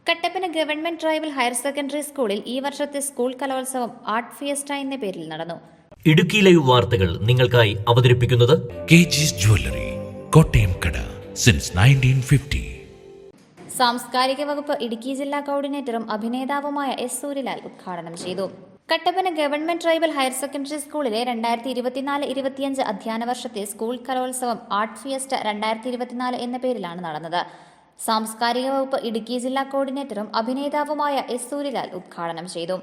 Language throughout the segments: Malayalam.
Kattappana government tribal higher secondary സ്കൂളിൽ ഈ വർഷത്തെ സ്കൂൾ കലോത്സവം ആർട്ട് ഫിയസ്റ്റ എന്ന പേരിൽ നടന്നു. ഇടുക്കി ലൈവ് വാർത്തകൾ നിങ്ങൾക്കായി അവതരിപ്പിക്കുന്നത് KG's ജ്വല്ലറി, കോട്ടയം കട സിൻസ് 1950. സാംസ്കാരിക വകുപ്പ് ഇടുക്കി ജില്ലാ കോർഡിനേറ്ററും അഭിനേതാവുമായ S. സൂര്യലാൽ ഉദ്ഘാടനം ചെയ്തു. Kattappana government tribal higher secondary സ്കൂളിലെ 2024-25 അധ്യയന വർഷത്തെ സ്കൂൾ കലോത്സവം ആർട്ട് ഫിയസ്റ്റ 2024 എന്ന പേരിലാണ് നടന്നത്. സാംസ്കാരിക വകുപ്പ് ഇടുക്കി ജില്ലാ കോർഡിനേറ്ററും അഭിനേതാവുമായ S. സൂര്യലാൽ ഉദ്ഘാടനം ചെയ്തു.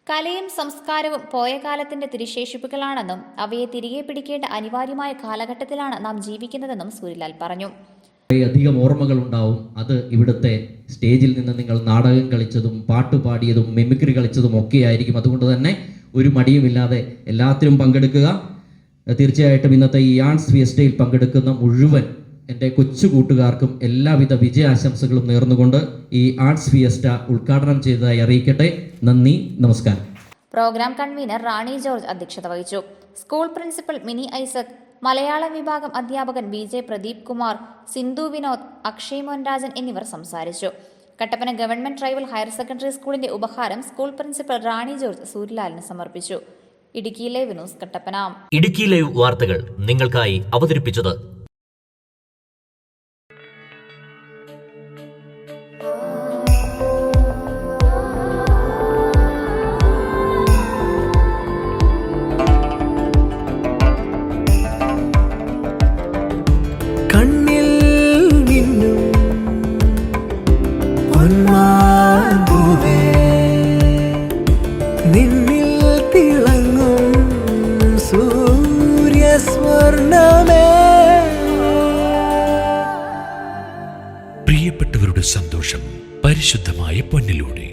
കലയും സംസ്കാരവും പോയ കാലത്തിന്റെ തിരിശേഷിപ്പുകളാണെന്നും അവയെ തിരികെ പിടിക്കേണ്ട അനിവാര്യമായ കാലഘട്ടത്തിലാണ് നാം ജീവിക്കുന്നതെന്നും സൂര്യലാൽ പറഞ്ഞു. അധികം ഓർമ്മകൾ ഉണ്ടാവും. അത് ഇവിടുത്തെ സ്റ്റേജിൽ നിന്ന് നിങ്ങൾ നാടകം കളിച്ചതും പാട്ടുപാടിയതും മിമിക്രി കളിച്ചതും ഒക്കെ ആയിരിക്കും. അതുകൊണ്ട് തന്നെ ഒരു മടിയുമില്ലാതെ എല്ലാത്തിലും പങ്കെടുക്കുക. തീർച്ചയായിട്ടും ഇന്നത്തെ ഈ ആർട്സ് ഫിയസ്റ്റയിൽ പങ്കെടുക്കുന്ന മുഴുവൻ എൻ്റെ കൊച്ചു കൂട്ടുകാർക്കും എല്ലാവിധ വിജയാശംസകളും നേർന്നുകൊണ്ട് ഈ ആർട്സ് ഫിയസ്റ്റ ഉദ്ഘാടനം ചെയ്തതായി അറിയിക്കട്ടെ. നന്ദി, നമസ്കാരം. പ്രോഗ്രാം കൺവീനർ റാണി ജോർജ് അധ്യക്ഷത വഹിച്ചു. School principal mini Isaac, Malayalam വിഭാഗം അധ്യാപകൻ BJ പ്രദീപ് കുമാർ, സിന്ധു വിനോദ്, അക്ഷയ് മോൻരാജൻ എന്നിവർ സംസാരിച്ചു. Kattappana government tribal higher secondary സ്കൂളിന്റെ ഉപഹാരം സ്കൂൾ പ്രിൻസിപ്പൽ റാണി ജോർജ് സൂര്യലാലിന് സമർപ്പിച്ചു. Idukki live news Kattappana. Idukki live വാർത്തകൾ നിങ്ങൾക്കായി അവതരിപ്പിച്ചത് കണ്ണിൽ മിന്നും പൊന്മാമ്പൂവേ, നിന്നിൽ തിളങ്ങും സൂര്യസ്വർണ്ണമേ. പ്രിയപ്പെട്ടവരുടെ സന്തോഷം പരിശുദ്ധമായ പൊന്നിലൂടെ.